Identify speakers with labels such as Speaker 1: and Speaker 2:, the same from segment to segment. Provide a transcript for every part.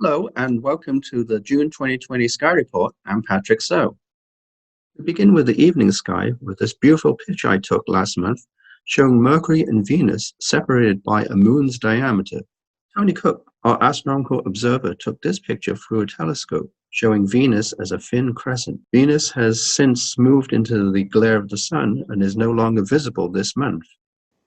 Speaker 1: Hello and welcome to the June 2020 Sky Report. I'm Patrick So. We begin with the evening sky with this beautiful picture I took last month showing Mercury and Venus separated by a moon's diameter. Tony Cook, our astronomical observer, took this picture through a telescope showing Venus as a thin crescent. Venus has since moved into the glare of the sun and is no longer visible this month.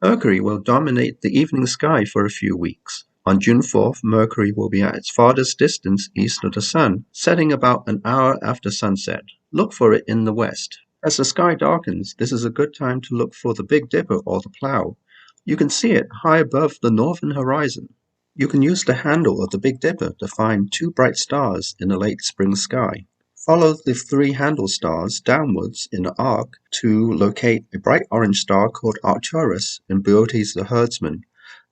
Speaker 1: Mercury will dominate the evening sky for a few weeks. On June 4th, Mercury will be at its farthest distance east of the Sun, setting about an hour after sunset. Look for it in the west. As the sky darkens, this is a good time to look for the Big Dipper or the Plough. You can see it high above the northern horizon. You can use the handle of the Big Dipper to find two bright stars in the late spring sky. Follow the three handle stars downwards in an arc to locate a bright orange star called Arcturus in Boötes the Herdsman,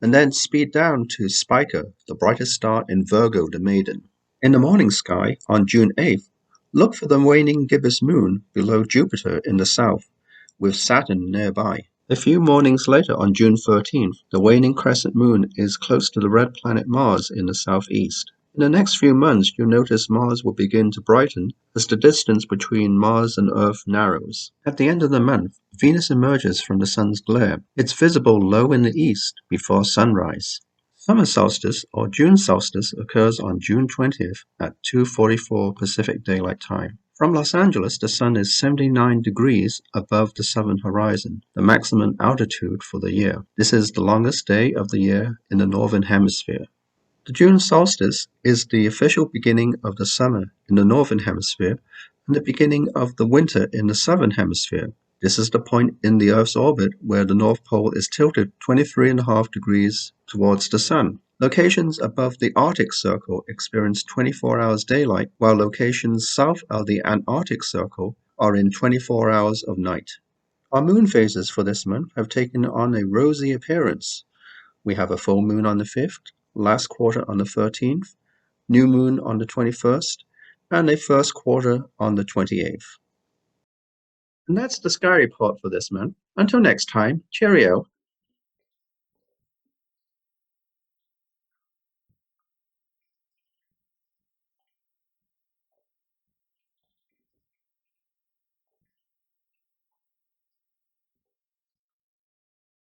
Speaker 1: and then speed down to Spica, the brightest star in Virgo the Maiden. In the morning sky, on June 8th, look for the waning gibbous moon below Jupiter in the south, with Saturn nearby. A few mornings later, on June 13th, the waning crescent moon is close to the red planet Mars in the southeast. In the next few months, you'll notice Mars will begin to brighten as the distance between Mars and Earth narrows. At the end of the month, Venus emerges from the sun's glare. It's visible low in the east before sunrise. Summer solstice, or June solstice, occurs on June 20th at 2:44 Pacific Daylight Time. From Los Angeles, the sun is 79 degrees above the southern horizon, the maximum altitude for the year. This is the longest day of the year in the Northern Hemisphere. The June solstice is the official beginning of the summer in the Northern Hemisphere and the beginning of the winter in the Southern Hemisphere. This is the point in the Earth's orbit where the North Pole is tilted 23.5 degrees towards the Sun. Locations above the Arctic Circle experience 24 hours daylight, while locations south of the Antarctic Circle are in 24 hours of night. Our moon phases for this month have taken on a rosy appearance. We have a full moon on the 5th, last quarter on the 13th, new moon on the 21st, and a first quarter on the 28th. And that's the Sky Report for this month. Until next time, cheerio.